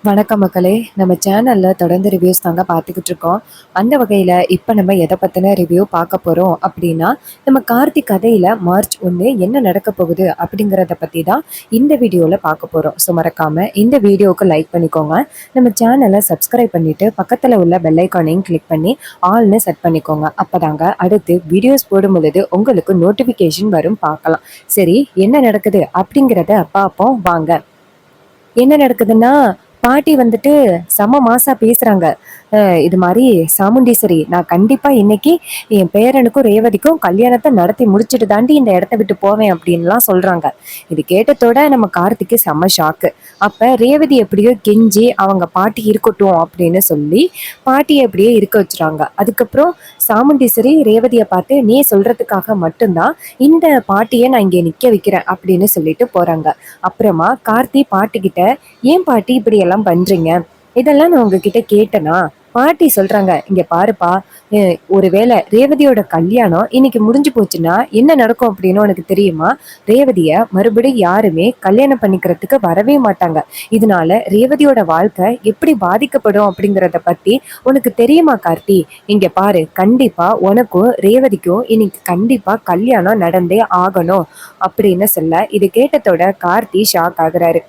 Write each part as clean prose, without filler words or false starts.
வணக்கம் மக்களே. நம்ம சேனல்ல தொடர்ந்து ரிவ்யூஸ் தாங்க பார்த்துக்கிட்டு இருக்கோம். அந்த வகையில இப்ப நம்ம எத பத்தின ரிவ்யூ பார்க்க போறோம் அப்படின்னா, நம்ம கார்த்திக் கதையில மார்ச் 1 என்ன நடக்க போகுது அப்படிங்கிறத பத்தி தான் இந்த வீடியோல பார்க்க போறோம். ஸோ மறக்காம இந்த வீடியோவுக்கு லைக் பண்ணிக்கோங்க. நம்ம சேனலை சப்ஸ்கிரைப் பண்ணிட்டு பக்கத்துல உள்ள பெல் ஐக்கானையும் கிளிக் பண்ணி ஆல்னு செட் பண்ணிக்கோங்க. அப்பதாங்க அடுத்து வீடியோஸ் போடும் பொழுது உங்களுக்கு நோட்டிஃபிகேஷன் வரும், பார்க்கலாம். சரி, என்ன நடக்குது அப்படிங்கிறத பார்ப்போம் வாங்க. என்ன நடக்குதுன்னா, பாட்டி வந்துட்டு செம மாசா பேசுறாங்க. இது மாரி சாமுண்டீஸ்வரி, நான் கண்டிப்பா இன்னைக்கு என் பேரனுக்கும் ரேவதிக்கும் கல்யாணத்த நடத்தி முடிச்சுட்டு தாண்டி இந்த இடத்த விட்டு போவேன் அப்படின்லாம் சொல்றாங்க. இது கேட்டதோட நம்ம கார்த்திக்கு செம்ம ஷாக்கு. அப்ப ரேவதி எப்படியோ கெஞ்சி அவங்க பாட்டி இருக்கட்டும் அப்படின்னு சொல்லி பாட்டியை எப்படியே இருக்க வச்சுறாங்க. அதுக்கப்புறம் சாமுண்டீஸ்வரி ரேவதியை பார்த்து, நீ சொல்றதுக்காக மட்டும்தான் இந்த பாட்டியை நான் இங்கே நிக்க வைக்கிறேன் அப்படின்னு சொல்லிட்டு போறாங்க. அப்புறமா கார்த்தி பாட்டிக்கிட்ட, ஏன் பாட்டி இப்படி எல்லாம் பண்றீங்க, இதெல்லாம் நான் உங்ககிட்ட கேட்டேனா? பாட்டி சொல்றாங்க, இங்க பாருப்பா, ஒருவேளை ரேவதியோட கல்யாணம் இன்னைக்கு முடிஞ்சு போச்சுன்னா என்ன நடக்கும் அப்படின்னு உனக்கு தெரியுமா? ரேவதிய மறுபடியும் யாருமே கல்யாணம் பண்ணிக்கிறதுக்கு வரவே மாட்டாங்க. இதனால ரேவதியோட வாழ்க்கை எப்படி பாதிக்கப்படும் அப்படிங்கிறத பத்தி உனக்கு தெரியுமா கார்த்தி? இங்க பாரு, கண்டிப்பா உனக்கும் ரேவதிக்கும் இன்னைக்கு கண்டிப்பா கல்யாணம் நடந்தே ஆகணும் அப்படின்னு சொல்ல, இது கேட்டதோட கார்த்தி ஷாக் ஆகுறாரு.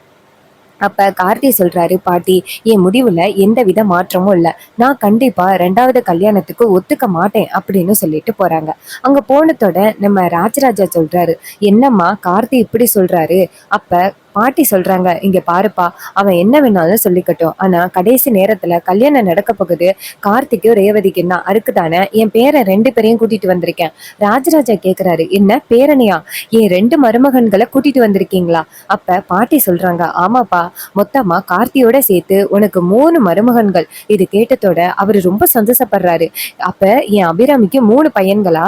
அப்ப கார்த்தி சொல்றாரு, பாட்டி, என் முடிவுல எந்த வித மாற்றமும் இல்ல. நான் கண்டிப்பா 2வது கல்யாணத்துக்கு ஒத்துக்க மாட்டேன் அப்படின்னு சொல்லிட்டு போறாங்க. அங்க போனதோட நம்ம ராஜராஜா சொல்றாரு, என்னம்மா கார்த்தி இப்படி சொல்றாரு? அப்ப பாட்டி சொல்றாங்க, இங்க பாருப்பா, அவன் என்ன வேணாலும் சொல்லிக்கட்டும். ஆனா கடைசி நேரத்துல கல்யாணம் நடக்க போகுது கார்த்திக்கும் ரேவதிக்கும் தான். அதுக்குதானே என் பேரன் 2 பேரையும் கூட்டிட்டு வந்திருக்கேன். ராஜராஜா கேக்குறாரு, என்ன பேரனையா? என் 2 மருமகன்களை கூட்டிட்டு வந்திருக்கீங்களா? அப்ப பாட்டி சொல்றாங்க, ஆமாப்பா, மொத்தமா கார்த்தியோட சேர்த்து உனக்கு 3 மருமகன்கள். இது கேட்டதோட அவரு ரொம்ப சந்தோஷப்படுறாரு. அப்ப என் அபிராமிக்கு 3 பையன்களா?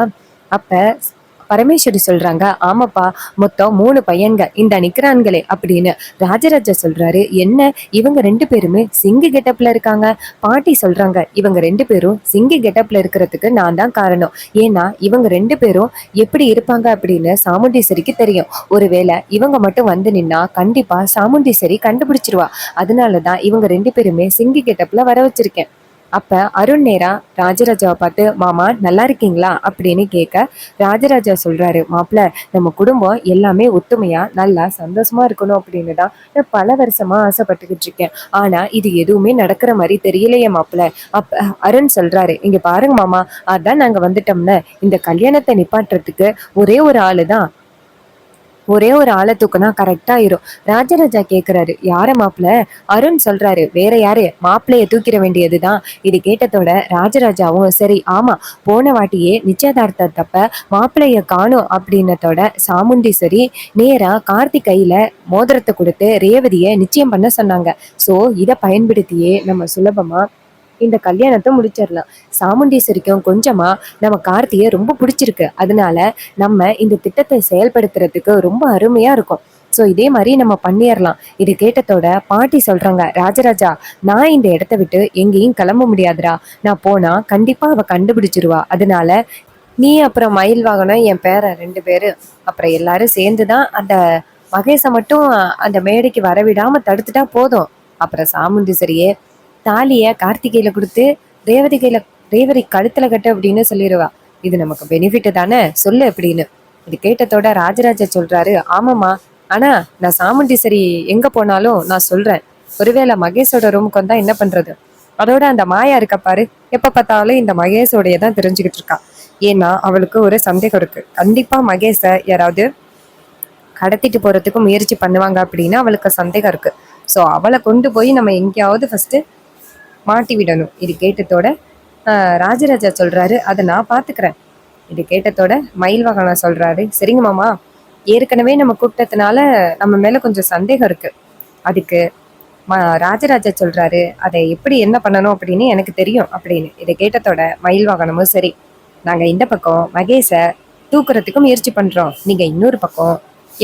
அப்ப பரமேஸ்வரி சொல்றாங்க, ஆமாப்பா, மொத்தம் 3 பையன்க இந்த நிக்கிறான்களே அப்படின்னு. ராஜராஜா சொல்றாரு, என்ன இவங்க 2 பேருமே சிங்கு கெட்டப்ல இருக்காங்க? பாட்டி சொல்றாங்க, இவங்க 2 பேரும் சிங்கு கெட்டப்ல இருக்கிறதுக்கு நான் தான் காரணம். ஏன்னா இவங்க 2 பேரும் எப்படி இருப்பாங்க அப்படின்னு சாமுண்டீஸ்வரிக்கு தெரியும். ஒருவேளை இவங்க மட்டும் வந்து நின்னா கண்டிப்பா சாமுண்டீஸ்வரி கண்டுபிடிச்சிருவா. அதனாலதான் இவங்க 2 பேருமே சிங்கி கெட்டப்ல வர வச்சிருக்கேன். அப்ப அருண் நேரா ராஜராஜாவை பார்த்து, மாமா நல்லா இருக்கீங்களா அப்படின்னு கேட்க, ராஜராஜா சொல்றாரு, மாப்பிள்ள, நம்ம குடும்பம் எல்லாமே ஒத்துமையா நல்லா சந்தோஷமா இருக்கணும் அப்படின்னு தான் நான் பல வருஷமா ஆசைப்பட்டுக்கிட்டு இருக்கேன். ஆனா இது எதுவுமே நடக்கிற மாதிரி தெரியலையே மாப்பிள்ள. அப்ப அருண் சொல்றாரு, இங்க பாருங்க மாமா, அதான் நாங்க வந்துட்டோம்ல, இந்த கல்யாணத்தை நிப்பாட்டுறதுக்கு ஒரே ஒரு ஆளு தான், ஒரே ஒரு ஆளை தூக்குனா கரெக்டா ஆயிரும். ராஜராஜா கேக்குறாரு, யார மாப்பிள்ள? அருண் சொல்றாரு, வேற யாரு, மாப்பிள்ளைய தூக்கிட வேண்டியதுதான். இது கேட்டதோட ராஜராஜாவும், சரி ஆமா, போன வாட்டியே நிச்சயதார்த்தத்தப்ப மாப்பிள்ளைய காணும் அப்படின்னதோட சாமுண்டீஸ்வரி நேரா கார்த்திக் கையில மோதிரத்தை கொடுத்து ரேவதிய நிச்சயம் பண்ண சொன்னாங்க. சோ இதை பயன்படுத்தியே நம்ம சுலபமா இந்த கல்யாணத்தை முடிச்சிடலாம். சாமுண்டீஸ்வரிக்கும் கொஞ்சமா நம்ம கார்த்தியை ரொம்ப பிடிச்சிருக்கு. அதனால நம்ம இந்த திட்டத்தை செயல்படுத்துறதுக்கு ரொம்ப அருமையா இருக்கும். ஸோ இதே மாதிரி நம்ம பண்ணிடலாம். இது கேட்டதோட பாட்டி சொல்றாங்க, ராஜராஜா, நான் இந்த இடத்த விட்டு எங்கேயும் கிளம்ப முடியாதுடா. நான் போனா கண்டிப்பா அவ கண்டுபிடிச்சிருவா. அதனால நீ அப்புறம் மயில் வாகனம், என் பேரன் 2 பேரு, அப்புறம் எல்லாரும் சேர்ந்துதான் அந்த மகேஷை மட்டும் அந்த மேடைக்கு வரவிடாம தடுத்துட்டா போதும். அப்புறம் சாமுண்டீஸ்வரியே தாலிய கார்த்திகையில கொடுத்து ரேவதி கையில, ரேவதி கழுத்துல கட்டு அப்படின்னு சொல்லிடுவா. இது நமக்கு பெனிஃபிட் தானே, சொல்லு அப்படின்னு. இது கேட்டதோட ராஜராஜா சொல்றாரு, ஆமாம்மா, ஆனா நான் சாமுண்டீஸ்வரி எங்க போனாலும் நான் சொல்றேன், ஒருவேளை மகேஷோட ரூமுக்கு வந்தா என்ன பண்றது? அதோட அந்த மாயா இருக்க பாரு, எப்ப பார்த்தாலும் இந்த மகேஷோடைய தான் தெரிஞ்சுக்கிட்டு இருக்கா. ஏன்னா அவளுக்கு ஒரு சந்தேகம் இருக்கு, கண்டிப்பா மகேஷ யாராவது கடத்திட்டு போறதுக்கு முயற்சி பண்ணுவாங்க அப்படின்னு அவளுக்கு சந்தேகம் இருக்கு. ஸோ அவளை கொண்டு போய் நம்ம எங்கேயாவது ஃபர்ஸ்ட் மாட்டி விடணும். இது கேட்டதோட ராஜராஜா சொல்றாரு, அதை நான் பாத்துக்கிறேன். இது கேட்டதோட மயில் வாகனம் சொல்றாரு, சரிங்க மாமா, ஏற்கனவே நம்ம கூப்பிட்டதுனால நம்ம மேல கொஞ்சம் சந்தேகம் இருக்கு. அதுக்கு ராஜராஜா சொல்றாரு, அதை எப்படி என்ன பண்ணணும் அப்படின்னு எனக்கு தெரியும் அப்படின்னு. இதை கேட்டதோட மயில் வாகனமும், சரி, நாங்க இந்த பக்கம் மகேஷ தூக்குறதுக்கு முயற்சி பண்றோம், நீங்க இன்னொரு பக்கம்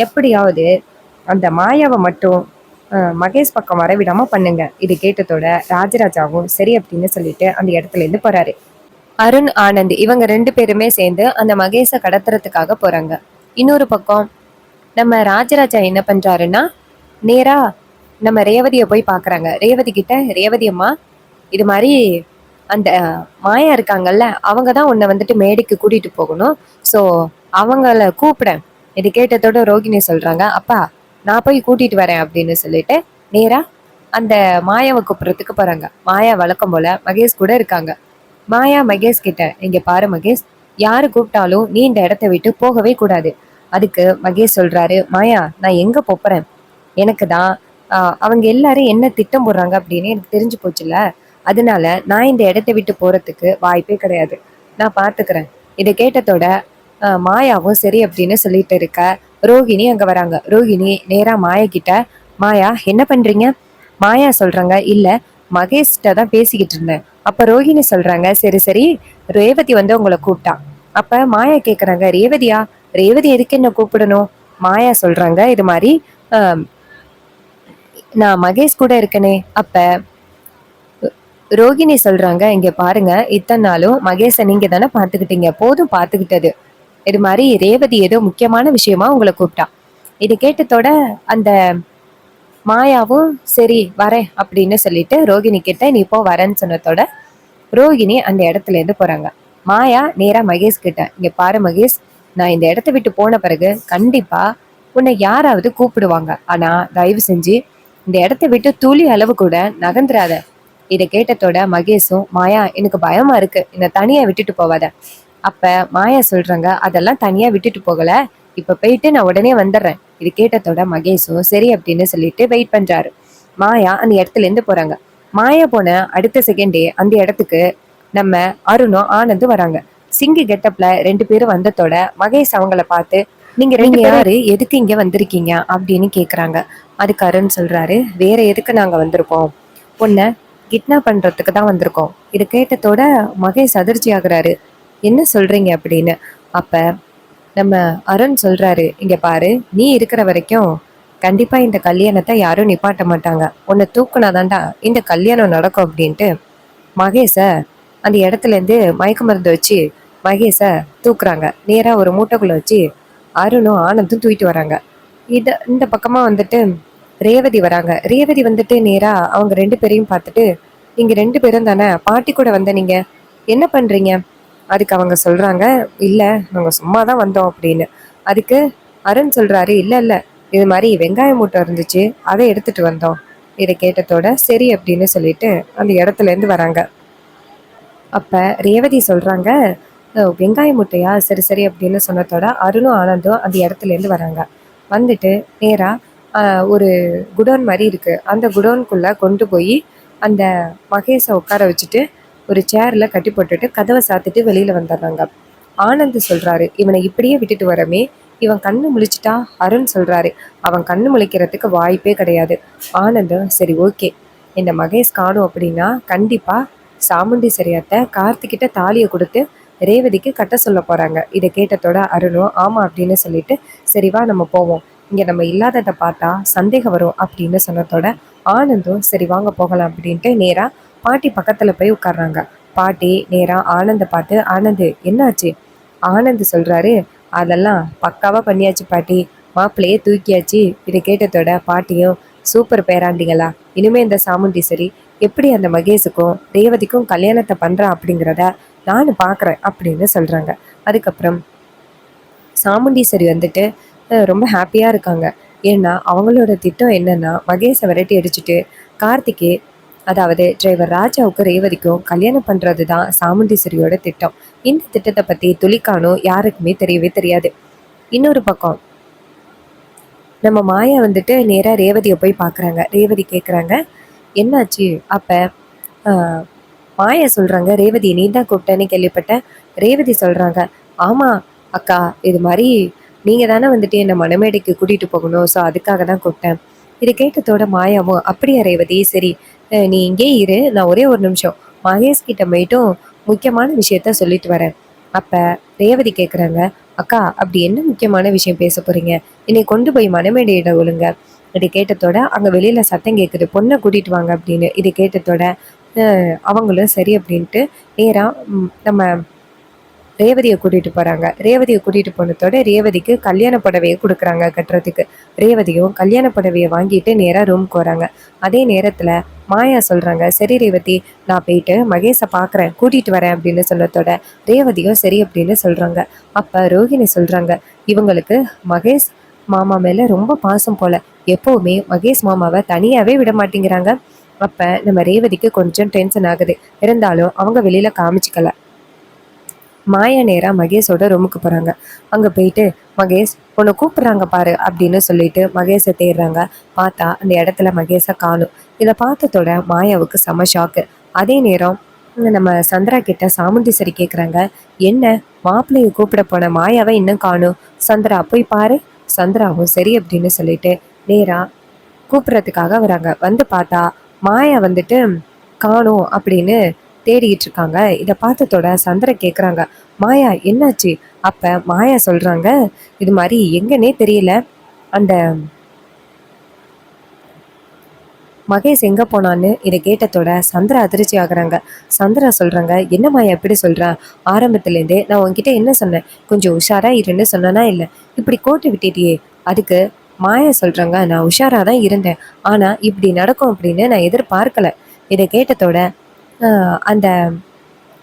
எப்படியாவது அந்த மாயாவை மட்டும் மகேஷ் பக்கம் வரவிடாம பண்ணுங்க. இது கேட்டதோட ராஜராஜாவும் சரி அப்படின்னு சொல்லிட்டு அந்த இடத்துல இருந்து போறாரு. அருண், ஆனந்த் இவங்க 2 பேருமே சேர்ந்து அந்த மகேஷை கடத்துறதுக்காக போறாங்க. இன்னொரு பக்கம் நம்ம ராஜராஜா என்ன பண்றாருன்னா, நேரா நம்ம ரேவதியை போய் பார்க்குறாங்க. ரேவதி கிட்ட, ரேவதி அம்மா இது மாதிரி அந்த மாயா இருக்காங்கல்ல, அவங்க தான் உன்னை வந்துட்டு மேடைக்கு கூட்டிட்டு போகணும். ஸோ அவங்கள கூப்பிடேன். இது கேட்டதோட ரோகிணி சொல்றாங்க, அப்பா நான் போய் கூட்டிட்டு வரேன் அப்படின்னு சொல்லிட்டு நேரா அந்த மாயாவை கூப்பிடுறதுக்கு போறாங்க. மாயா வழக்கம் போல மகேஷ் கூட இருக்காங்க. மாயா மகேஷ் கிட்ட, இங்க பாரு மகேஷ், யாரு கூப்பிட்டாலும் நீ இந்த இடத்த விட்டு போகவே கூடாது. அதுக்கு மகேஷ் சொல்றாரு, மாயா நான் எங்க போறேன், எனக்கு தான் அவங்க எல்லாரும் என்ன திட்டம் போடுறாங்க அப்படின்னு எனக்கு தெரிஞ்சு போச்சுல, அதனால நான் இந்த இடத்த விட்டு போறதுக்கு வாய்ப்பே கிடையாது, நான் பாத்துக்கிறேன். இதை கேட்டதோட மாயாவும் சரி அப்படின்னு சொல்லிட்டு இருக்க ரோகிணி அங்க வராங்க. ரோகிணி நேரா மாயா கிட்ட, மாயா என்ன பண்றீங்க? மாயா சொல்றாங்க, இல்ல மகேஷ்கிட்ட தான் பேசிக்கிட்டு இருந்தேன். அப்ப ரோஹிணி சொல்றாங்க, சரி சரி, ரேவதி வந்து உங்களை கூப்பிட்டா. அப்ப மாயா கேக்குறாங்க, ரேவதியா? ரேவதி எதுக்கு என்ன கூப்பிடணும்? மாயா சொல்றாங்க, இது மாதிரி நான் மகேஷ் கூட இருக்கனே. அப்ப ரோகிணி சொல்றாங்க, இங்க பாருங்க, இத்தனை நாளும் மகேஷை நீங்க தானே பாத்துக்கிட்டீங்க, போதும் பாத்துக்கிட்டது. இது மாதிரி ரேவதி ஏதோ முக்கியமான விஷயமா உங்களை கூப்பிட்டா. இது கேட்டதோட அந்த மாயாவும் சரி வரேன் அப்படின்னு சொல்லிட்டு ரோகிணி கிட்ட நீ இப்போ வரேன்னு சொன்னதோட ரோகிணி அந்த இடத்துல இருந்து போறாங்க. மாயா நேரா மகேஷ் கிட்ட, இங்க பாரு மகேஷ், நான் இந்த இடத்த விட்டு போன பிறகு கண்டிப்பா உன்னை யாராவது கூப்பிடுவாங்க. ஆனா தயவு செஞ்சு இந்த இடத்த விட்டு துளி அளவு கூட நகர்ந்துராத. இதை கேட்டதோட மகேஷும், மாயா எனக்கு பயமா இருக்கு, என்னை தனியா விட்டுட்டு போவாத. அப்ப மாயா சொல்றாங்க, அதெல்லாம் தனியா விட்டுட்டு போகல, இப்ப போயிட்டு நான் உடனே வந்துடுறேன். இது கேட்டதோட மகேஷும் சரி அப்படின்னு சொல்லிட்டு வெயிட் பண்றாரு. மாயா அந்த இடத்துல இருந்து போறாங்க. மாயா போன அடுத்த செகண்டே அந்த இடத்துக்கு நம்ம அருணும் ஆனந்தும் வராங்க. சிங்கி கெட்டப்ல 2 பேரும் வந்ததோட மகேஷ் அவங்கள பார்த்து, நீங்க யாரு, எதுக்கு இங்க வந்திருக்கீங்க அப்படின்னு கேக்குறாங்க. அதுக்கு அருண் சொல்றாரு, வேற எதுக்கு நாங்க வந்திருக்கோம், உன்னை கிட்னாப் பண்றதுக்கு தான் வந்திருக்கோம். இது கேட்டதோட மகேஷ் அதிர்ச்சி ஆகுறாரு, என்ன சொல்றீங்க அப்படின்னு. அப்ப நம்ம அருண் சொல்றாரு, இங்க பாரு, நீ இருக்கிற வரைக்கும் கண்டிப்பா இந்த கல்யாணத்தை யாரும் நிப்பாட்ட மாட்டாங்க, உன்னை தூக்குனாதான்டா இந்த கல்யாணம் நடக்கும் அப்படின்ட்டு மகேஷ அந்த இடத்துல இருந்து மயக்க மருந்து வச்சு மகேஷ தூக்குறாங்க. நேரா ஒரு மூட்டைக்குள்ள வச்சு அருணும் ஆனந்தும் தூக்கிட்டு வராங்க. இந்த பக்கமா வந்துட்டு ரேவதி வராங்க. ரேவதி வந்துட்டு நேரா அவங்க 2 பேரையும் பார்த்துட்டு, நீங்க 2 பேரும் தானே பாட்டி கூட வந்த, நீங்க என்ன பண்றீங்க? அதுக்கு அவங்க சொல்றாங்க, இல்ல நாங்க சும்மா தான் வந்தோம் அப்படின்னு. அதுக்கு அருண் சொல்றாரு, இல்ல இல்ல, இது மாதிரி வெங்காய மூட்டை இருந்துச்சு, அதை எடுத்துட்டு வந்தோம். இதை கேட்டதோட சரி அப்படின்னு சொல்லிட்டு அந்த இடத்துல இருந்து வராங்க. அப்ப ரேவதி சொல்றாங்க, வெங்காய மூட்டையா, சரி சரி அப்படின்னு சொன்னதோட அருணும் ஆனந்தும் அந்த இடத்துல இருந்து வராங்க. வந்துட்டு நேரா ஒரு குடோன் மாதிரி இருக்கு, அந்த குடோனுக்குள்ள கொண்டு போய் அந்த மகேஷை உட்கார வச்சுட்டு ஒரு சேர்ல கட்டி போட்டுட்டு கதவை சாத்திட்டு வெளியில வந்துடுறாங்க. ஆனந்த் சொல்றாரு, இவனை இப்படியே விட்டுட்டு வரமே, இவன் கண்ணு முழிச்சிட்டா? அருண் சொல்றாரு, அவன் கண்ணு முழிக்கிறதுக்கு வாய்ப்பே கிடையாது. ஆனந்தும் சரி ஓகே, இந்த மகேஷ் காணும் அப்படின்னா கண்டிப்பா சாமுண்டீஸ்வரி அத்தை கார்த்திகிட்ட தாலியை கொடுத்து ரேவதிக்கு கட்ட சொல்ல போறாங்க. இதை கேட்டதோட அருணும் ஆமா அப்படின்னு சொல்லிட்டு, சரிவா நம்ம போவோம், இங்க நம்ம இல்லாததை பார்த்தா சந்தேகம் வரும் அப்படின்னு சொன்னதோட ஆனந்தும் சரி வாங்க போகலாம் அப்படின்ட்டு நேரா பாட்டி பக்கத்துல போய் உட்கார்றாங்க. பாட்டி நேரா ஆனந்த பார்த்து, ஆனந்து என்னாச்சு? ஆனந்த் சொல்றாரு, அதெல்லாம் பக்காவா பண்ணியாச்சு பாட்டி, மாப்பிள்ளையே தூக்கியாச்சு. இதை கேட்டதோட பாட்டியும், சூப்பர் பேராண்டிங்களா, இனிமே இந்த சாமுண்டீஸ்வரி எப்படி அந்த மகேஷுக்கும் ரேவதிக்கும் கல்யாணத்தை பண்றா அப்படிங்கிறத நானும் பாக்குறேன் அப்படின்னு சொல்றாங்க. அதுக்கப்புறம் சாமுண்டீஸ்வரி வந்துட்டு ரொம்ப ஹாப்பியா இருக்காங்க. ஏன்னா அவங்களோட திட்டம் என்னன்னா மகேஷை விரட்டி அடிச்சுட்டு கார்த்திகே, அதாவது டிரைவர் ராஜாவுக்கும் ரேவதிக்கும் கல்யாணம் பண்றது தான் சாமுண்டீஸ்வரியோட திட்டம். இந்த திட்டத்தை பத்தி துளிக்கானோ யாருக்குமே தெரியவே தெரியாது. இன்னொரு பக்கம் நம்ம மாயா வந்துட்டு நேரா ரேவதியை போய் பாக்குறாங்க. ரேவதி கேக்குறாங்க, என்னாச்சு? அப்ப மாயா சொல்றாங்க, ரேவதி நீ தான் கூப்பிட்டேன்னு கேள்விப்பட்டேன். ரேவதி சொல்றாங்க, ஆமா அக்கா, இது மாதிரி நீங்க தானே வந்துட்டு என்னை மணமேடைக்கு கூட்டிட்டு போகணும், ஸோ அதுக்காக தான் கூப்பிட்டேன். இதை கேட்டதோட மாயாவும், அப்படியா ரேவதி, சரி நீ இங்கே இரு, நான் ஒரே ஒரு நிமிஷம் மகேஷ் கிட்ட போயிட்டும் முக்கியமான விஷயத்த சொல்லிட்டு வரேன். அப்ப ரேவதி கேக்குறாங்க, அக்கா அப்படி என்ன முக்கியமான விஷயம் பேச போறீங்க, என்னை கொண்டு போய் மணமேடையிட ஒழுங்க. இதை கேட்டதோட அங்க வெளியில சத்தம் கேட்குது, பொண்ணை கூட்டிட்டு வாங்க அப்படின்னு. இதை கேட்டதோட அவங்களும் சரி அப்படின்ட்டு நேரா நம்ம ரேவதியை கூட்டிட்டு போறாங்க. ரேவதியை கூட்டிட்டு போனதோட ரேவதிக்கு கல்யாண புடவையை கொடுக்குறாங்க கட்டுறதுக்கு. ரேவதியும் கல்யாண புடவையை வாங்கிட்டு நேரா ரூமுக்கு வராங்க. அதே நேரத்துல மாயா சொல்றாங்க, சரி ரேவதி, நான் போயிட்டு மகேஷை பாக்குறேன், கூட்டிட்டு வரேன் அப்படின்னு சொன்னதோட ரேவதியும் சரி அப்படின்னு சொல்றாங்க. அப்ப ரோஹிணி சொல்றாங்க, இவங்களுக்கு மகேஷ் மாமா மேல ரொம்ப பாசம் போல, எப்பவுமே மகேஷ் மாமாவை தனியாவே விட மாட்டேங்கிறாங்க. அப்ப நம்ம ரேவதிக்கு கொஞ்சம் டென்ஷன் ஆகுது. இருந்தாலும் அவங்க வெளியில காமிச்சிக்கல. மாயா நேரா மகேஷோட ரூமுக்கு போறாங்க. அங்க போயிட்டு, மகேஷ் உன்னை கூப்பிடுறாங்க பாரு அப்படின்னு சொல்லிட்டு மகேஷை தேடுறாங்க. பார்த்தா அந்த இடத்துல மகேஷை காணும். இதை பார்த்ததோட மாயாவுக்கு செம ஷாக்கு. அதே நேரம் நம்ம சந்திரா கிட்ட சாமுண்டீஸ்வரி கேட்குறாங்க, என்ன மாப்பிள்ளையை கூப்பிட போன மாயாவை இன்னும் காணும், சந்திரா போய் பாரு. சந்திராவும் சரி அப்படின்னு சொல்லிட்டு நேரா கூப்பிடுறதுக்காக வராங்க. வந்து பார்த்தா மாயா வந்துட்டு காணும் அப்படின்னு தேடிட்டு இருக்காங்க. இதை பார்த்ததோட சந்திர கேட்குறாங்க, மாயா என்னாச்சு? அப்ப மாயா சொல்றாங்க, இது மாதிரி எங்கன்னே தெரியல, அந்த மகேஷ் எங்க போனான்னு இதை கேட்டதோட சந்திரா அதிர்ச்சி ஆகுறாங்க. சந்திரா சொல்றாங்க, என்ன மாயா எப்படி சொல்றேன், ஆரம்பத்துலேருந்தே நான் உன்கிட்ட என்ன சொன்னேன், கொஞ்சம் உஷாரா இருன்னு சொன்னனா இல்லை, இப்படி கோட்டு விட்டுட்டியே. அதுக்கு மாயா சொல்றாங்க, நான் உஷாரா தான் இருந்தேன், ஆனா இப்படி நடக்கும் அப்படின்னு நான் எதிர்பார்க்கல. இதை கேட்டதோட அந்த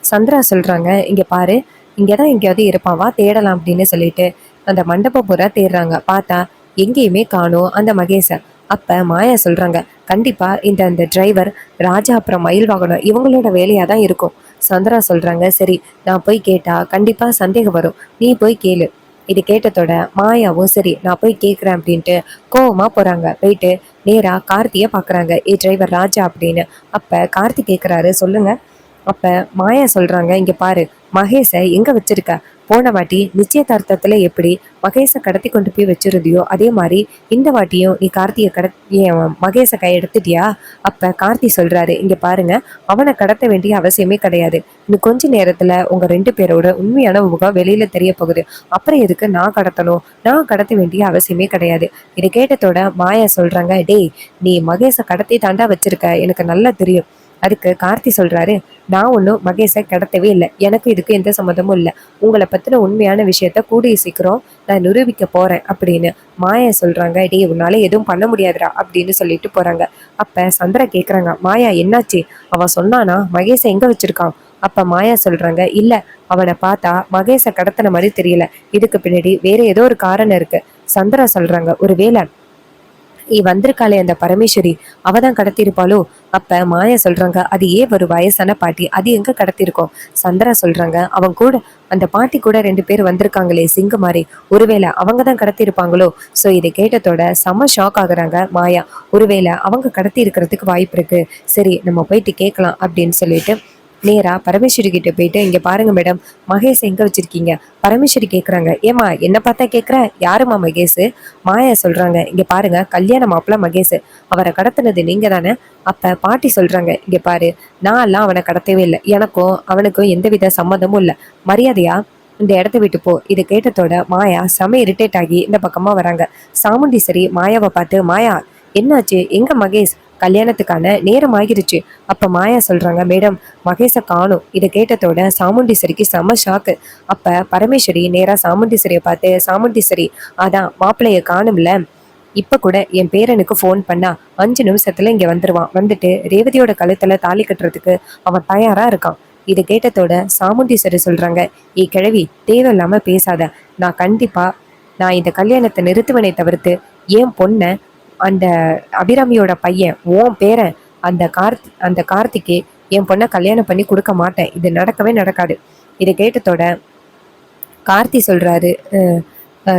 சந்திரா சொல்றாங்க, இங்க பாரு, இங்கதான் எங்கேயாவது இருப்பான், வா தேடலாம் அப்படின்னு சொல்லிட்டு அந்த மண்டபம் பூரா தேடுறாங்க. பார்த்தா எங்கேயுமே காணோம் அந்த மகேஷை. அப்ப மாயா சொல்றாங்க, கண்டிப்பா இந்த அந்த டிரைவர் ராஜா அப்புறம் மயில் வாகனம் இவங்களோட வேலையா தான் இருக்கும். சந்திரா சொல்றாங்க, சரி நான் போய் கேட்டா கண்டிப்பா சந்தேகம் வரும், நீ போய் கேளு. இது கேட்டதோட மாயாவும் சரி நான் போய் கேட்குறேன் அப்படின்ட்டு கோவமா போறாங்க. போயிட்டு நேரா கார்த்தியை பாக்குறாங்க, ஏ டிரைவர் ராஜா அப்படின்னு. அப்ப கார்த்தி கேட்குறாரு, சொல்லுங்க. அப்ப மாயா சொல்றாங்க, இங்க பாரு, மகேஷை எங்க வச்சிருக்க, போன வாட்டி நிச்சயதார்த்தத்துல எப்படி மகேஷை கடத்தி கொண்டு போய் வச்சிருந்தியோ அதே மாதிரி இந்த வாட்டியும் நீ கார்த்தியை மகேஷை கை எடுத்துட்டியா? அப்ப கார்த்தி சொல்றாரு, இங்க பாருங்க, அவனை கடத்த வேண்டிய அவசியமே கிடையாது, இன்னும் கொஞ்ச நேரத்துல உங்க 2 பேரோட உண்மையான முகம் வெளியில தெரிய போகுது, அப்புறம் எதுக்கு நான் கடத்தணும், நான் கடத்த வேண்டிய அவசியமே கிடையாது. இதை கேட்டதோட மாயா சொல்றாங்க, டேய், நீ மகேஷை கடத்தி தாண்டா வச்சிருக்க, எனக்கு நல்லா தெரியும். அதுக்கு கார்த்தி சொல்றாரு, நான் ஒன்றும் மகேஷை கடத்தவே இல்லை, எனக்கு இதுக்கு எந்த சம்மந்தமும் இல்லை, உங்களை பத்தின உண்மையான விஷயத்த கூடிய சீக்கிரம் நான் நிரூபிக்க போறேன் அப்படின்னு. மாயா சொல்றாங்க, டே உன்னால எதுவும் பண்ண முடியாதுடா அப்படின்னு சொல்லிட்டு போறாங்க. அப்ப சந்திரா கேக்குறாங்க, மாயா என்னாச்சு, அவன் சொன்னானா மகேஷை எங்க வச்சிருக்கான்? அப்ப மாயா சொல்றாங்க, இல்ல, அவனை பார்த்தா மகேஷை கடத்தின மாதிரி தெரியல, இதுக்கு பின்னாடி வேற ஏதோ ஒரு காரணம் இருக்கு. சந்திரா சொல்றாங்க, ஒருவேளை வந்திருக்காளே அந்த பரமேஸ்வரி, அவதான் கடத்திருப்பாளோ? அப்ப மாயா சொல்றாங்க, அது ஏன் ஒரு வயசான பாட்டி, அது எங்க கடத்திருக்கோம்? சந்திரா சொல்றாங்க, அவங்க கூட அந்த பாட்டி கூட 2 பேர் வந்திருக்காங்களே சிங்க மாதிரி, ஒருவேளை அவங்க தான் கடத்திருப்பாங்களோ? ஸோ இதை கேட்டதோட செம ஷாக் ஆகுறாங்க மாயா. ஒருவேளை அவங்க கடத்தி இருக்கிறதுக்கு வாய்ப்பு இருக்கு, சரி நம்ம போயிட்டு கேட்கலாம் அப்படின்னு சொல்லிட்டு நேரா பரமேஸ்வரி கிட்ட போயிட்டு, இங்க பாருங்க மேடம், மகேஷ் எங்க வச்சிருக்கீங்க? பரமேஸ்வரி கேக்குறாங்க, ஏமா என்ன பார்த்தா கேக்குற, யாருமா மகேஷ்? மாயா சொல்றாங்க, இங்க பாருங்க, கல்யாண மாப்பிள்ள மகேஷ், அவரை கடத்தினது நீங்க தானே? அப்ப பாட்டி சொல்றாங்க, இங்க பாரு, நான் எல்லாம் அவனை கடத்தவே இல்லை, எனக்கும் அவனுக்கும் எந்தவித சம்மந்தமும் இல்லை, மரியாதையா இந்த இடத்த விட்டு போ. இதை கேட்டதோட மாயா செம இரிட்டேட் ஆகி இந்த பக்கமா வராங்க. சாமுண்டீஸ்வரி மாயாவை பார்த்து, மாயா என்னாச்சு, எங்க மகேஷ், கல்யாணத்துக்கான நேரம் ஆகிருச்சு. அப்ப மாயா சொல்றாங்க, மேடம் மகேஷை காணும். இதை கேட்டதோட சாமுண்டீஸ்வரிக்கு செம ஷாக்கு. அப்ப பரமேஸ்வரி நேரா சாமுண்டீஸ்வரியை பார்த்து, சாமுண்டீஸ்வரி, அதான் மாப்பிள்ளைய காணும்ல, இப்ப கூட என் பேரனுக்கு ஃபோன் பண்ணா 5 நிமிஷத்துல இங்க வந்துருவான், வந்துட்டு ரேவதியோட கழுத்துல தாலி கட்டுறதுக்கு அவன் தயாரா இருக்கான். இதை கேட்டதோட சாமுண்டீஸ்வரி சொல்றாங்க, ஏ கிழவி, தேவையில்லாம பேசாத, நான் கண்டிப்பா நான் இந்த கல்யாணத்தை நிறுத்துவனை தவிர்த்து என் பொண்ணை அந்த அபிராமியோட பையன் ஓன் பேரன் அந்த கார்த்திக்கு என் பொண்ணை கல்யாணம் பண்ணி கொடுக்க மாட்டேன், இது நடக்கவே நடக்காது. இதை கேட்டதோட கார்த்தி சொல்றாரு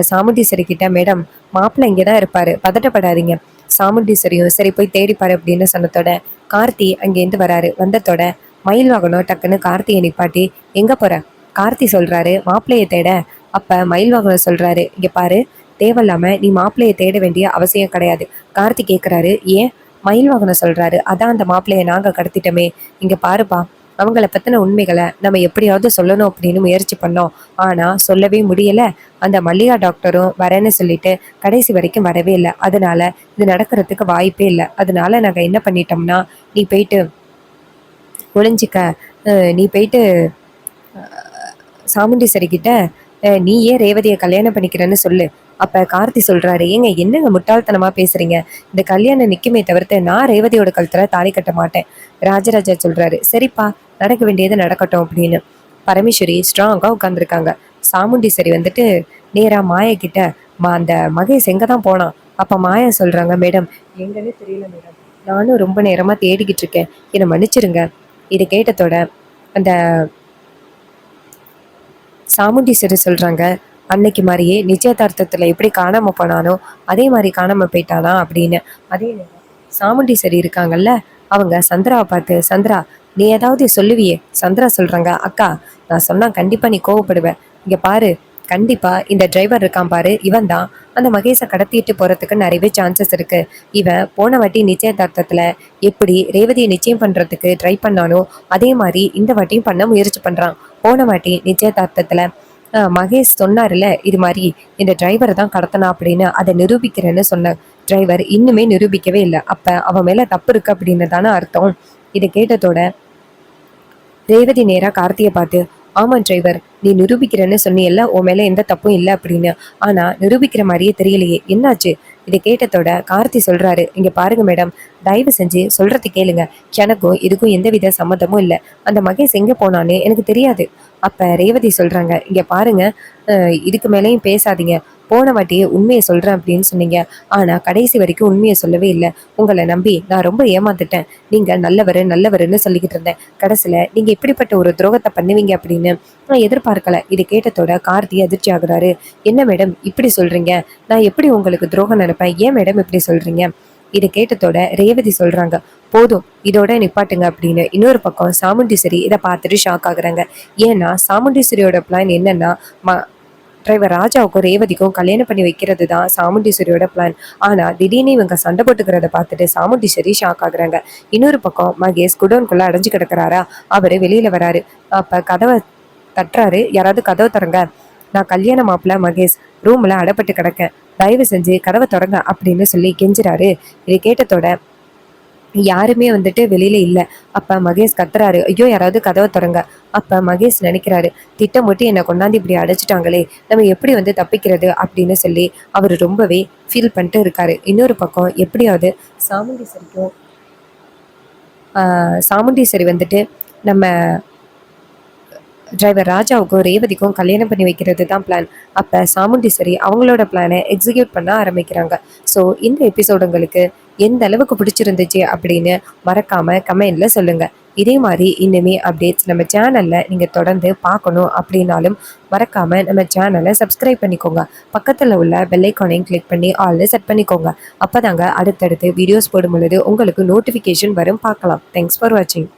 சாமுண்டீஸ்வரி கிட்ட, மேடம் மாப்பிள்ளை இங்கே தான் இருப்பாரு, பதட்டப்படாதீங்க. சாமுண்டீஸ்வரியும் சரி போய் தேடிப்பாரு அப்படின்னு சொன்னதோட கார்த்தி அங்கேருந்து வராரு. வந்ததோட மயில் வாகனம் டக்குன்னு கார்த்தியை நிப்பாட்டி, எங்க போற? கார்த்தி சொல்றாரு, மாப்பிள்ளையை தேட. அப்ப மயில் வாகனம் சொல்றாரு, இங்க பாரு, தேவையில்லாம நீ மாப்பிள்ளையை தேட வேண்டிய அவசியம் கிடையாது. கார்த்தி கேட்குறாரு, ஏன்? மயில் வாகனம் சொல்றாரு, அதான் அந்த மாப்பிள்ளையை நாங்கள் கடத்திட்டோமே, இங்க பாருப்பா, அவங்கள பத்தின உண்மைகளை நம்ம எப்படியாவது சொல்லணும் அப்படின்னு முயற்சி பண்ணோம், ஆனா சொல்லவே முடியல. அந்த மல்லிகா டாக்டரும் வரேன்னு சொல்லிட்டு கடைசி வரைக்கும் வரவே இல்லை, அதனால இது நடக்கிறதுக்கு வாய்ப்பே இல்லை. அதனால நாங்கள் என்ன பண்ணிட்டோம்னா, நீ போயிட்டு ஒளிஞ்சிக்க, நீ போயிட்டு சாமுண்டீஸ்வரி கிட்ட நீ ஏன் ரேவதியை கல்யாணம் பண்ணிக்கிறேன்னு சொல்லு. அப்ப கார்த்தி சொல்றாரு, ஏங்க என்னங்க முட்டாள்தனமா பேசுறீங்க, இந்த கல்யாணம் நிக்குமே தவிர்த்து நான் ரேவதியோட கழுத்துல தாலி கட்ட மாட்டேன். ராஜராஜா சொல்றாரு, சரிப்பா, நடக்க வேண்டியது நடக்கட்டும் அப்படின்னு. பரமேஸ்வரி ஸ்ட்ராங்கா உட்காந்துருக்காங்க. சாமுண்டீஸ்வரி வந்துட்டு நேரா மாயா கிட்ட, அந்த மகேஷ் எங்க தான் போனான். அப்ப மாயா சொல்றாங்க, மேடம் எங்கன்னு தெரியல மேடம், நானும் ரொம்ப நேரமா தேடிக்கிட்டு இருக்கேன், என்னை மன்னிச்சிருங்க. இதை கேட்டதோட அந்த சாமுண்டீஸ்வரி சொல்றாங்க, அன்னைக்கு மாதிரியே நிச்சயதார்த்தத்துல எப்படி காணாம போனானோ அதே மாதிரி காணாம போயிட்டானா அப்படின்னு. அதே நேரம் சாமுண்டீஸ்வரி இருக்காங்கல்ல, அவங்க சந்திராவை பார்த்து, சந்திரா நீ ஏதாவது சொல்லுவியே. சந்திரா சொல்றாங்க, அக்கா நான் சொன்னா கண்டிப்பா நீ கோவப்படுவ. இங்க பாரு, கண்டிப்பா இந்த டிரைவர் இருக்கான் பாரு, இவன் தான் அந்த மகேஷை கடத்திட்டு போறதுக்கு நிறையவே சான்சஸ் இருக்கு. இவன் போன வாட்டி நிச்சயதார்த்தத்துல எப்படி ரேவதியை நிச்சயம் பண்றதுக்கு ட்ரை பண்ணானோ அதே மாதிரி இந்த வாட்டியும் பண்ண முயற்சி பண்றான். போன வாட்டி நிச்சயதார்த்தத்துல மகேஷ் சொன்னார்ல, இது மாதிரி இந்த டிரைவர் தான் கடத்தினா அப்படின்னு, அதை நிரூபிக்கிறேன்னு சொன்ன டிரைவர் இன்னுமே நிரூபிக்கவே இல்லை. அப்ப அவன் மேல தப்பு இருக்கு அப்படின்னு தானே அர்த்தம். இதை கேட்டதோட ரேவதி நேரா கார்த்தியை பார்த்து, ஆமா டிரைவர், நீ நிரூபிக்கிறேன்னு சொன்னியல்ல உன் மேல எந்த தப்பும் இல்லை அப்படின்னு, ஆனா நிரூபிக்கிற மாதிரியே தெரியலையே, என்னாச்சு? இதை கேட்டதோட கார்த்தி சொல்றாரு, இங்க பாருங்க மேடம், தயவு செஞ்சு சொல்றது கேளுங்க, எனக்கும் இதுக்கும் எந்தவித சம்மந்தமும் இல்லை, அந்த மகேஷ் எங்க போனான்னு எனக்கு தெரியாது. அப்ப ரேவதி சொல்றாங்க, இங்க பாருங்க, இதுக்கு மேலேயும் பேசாதீங்க, போன வாட்டியே உண்மையை சொல்றேன் அப்படின்னு சொன்னீங்க, ஆனா கடைசி வரைக்கும் உண்மையை சொல்லவே இல்லை. உங்களை நம்பி நான் ரொம்ப ஏமாந்துட்டேன். நீங்க நல்லவரு நல்லவருன்னு சொல்லிக்கிட்டு இருந்தேன், கடைசியில நீங்க இப்படிப்பட்ட ஒரு துரோகத்தை பண்ணுவீங்க அப்படின்னு நான் எதிர்பார்க்கல. இது கேட்டதோட கார்த்தி அதிர்ச்சி ஆகுறாரு. என்ன மேடம் இப்படி சொல்றீங்க, நான் எப்படி உங்களுக்கு துரோகம் நினைப்பேன், ஏன் மேடம் இப்படி சொல்றீங்க? இதை கேட்டதோட ரேவதி சொல்றாங்க, போதும் இதோட நிப்பாட்டுங்க அப்படின்னு. இன்னொரு பக்கம் சாமுண்டீஸ்வரி இதை பார்த்துட்டு ஷாக் ஆகுறாங்க. ஏன்னா சாமுண்டீஸ்வரியோட பிளான் என்னன்னா, டிரைவர் ராஜாவுக்கும் ரேவதிக்கும் கல்யாணம் பண்ணி வைக்கிறது தான் சாமுண்டீஸ்வரியோட பிளான். ஆனா திடீர்னு இவங்க சண்டை போட்டுக்கிறத பார்த்துட்டு சாமுண்டீஸ்வரி ஷாக் ஆகுறாங்க. இன்னொரு பக்கம் மகேஷ் குடோன்குள்ள அடைஞ்சு கிடக்குறாரா, அவரு வெளியில வராரு. அப்ப கதவை தட்டுறாரு, யாராவது கதவை திறங்க, நான் கல்யாண மாப்பிள்ள மகேஷ், ரூம்ல அடைப்பட்டு கிடக்கேன், தயவு செஞ்சு கதவை திறங்க அப்படின்னு சொல்லி கெஞ்சுறாரு. இதை கேட்டதோட யாருமே வந்துட்டு வெளியில இல்ல. அப்ப மகேஷ் கத்துறாரு, ஐயோ யாராவது கதவை திறங்க. அப்ப மகேஷ் நினைக்கிறாரு, திட்டமிட்டு என்னை கொண்டாந்து இப்படி அடைச்சிட்டாங்களே, நம்ம எப்படி வந்து தப்பிக்கிறது அப்படின்னு சொல்லி அவர் ரொம்பவே ஃபீல் பண்ணிட்டு இருக்காரு. இன்னொரு பக்கம் எப்படியாவது சாமுண்டீஸ்வரிக்கும் சாமுண்டீஸ்வரி வந்துட்டு நம்ம டிரைவர் ராஜாவுக்கும் ரேவதிக்கும் கல்யாணம் பண்ணி வைக்கிறது தான் பிளான். அப்போ சாமுண்டீஸ்வரி அவங்களோட பிளானை எக்ஸிக்யூட் பண்ண ஆரம்பிக்கிறாங்க. ஸோ இந்த எபிசோடு உங்களுக்கு எந்த அளவுக்கு பிடிச்சிருந்துச்சு அப்படின்னு மறக்காம கமெண்ட்ல சொல்லுங்க. இதே மாதிரி இன்னுமே அப்டேட்ஸ் நம்ம சேனல்ல நீங்க தொடர்ந்து பார்க்கணும் அப்படின்னாலும் மறக்காம நம்ம சேனலை சப்ஸ்கிரைப் பண்ணிக்கோங்க. பக்கத்தில் உள்ள பெல் ஐக்கானையும் கிளிக் பண்ணி ஆல்ல செட் பண்ணிக்கோங்க. அப்போதாங்க அடுத்தடுத்து வீடியோஸ் போடும் பொழுது உங்களுக்கு நோட்டிஃபிகேஷன் வரும். பார்க்கலாம். தேங்க்ஸ் ஃபார் வாட்சிங்.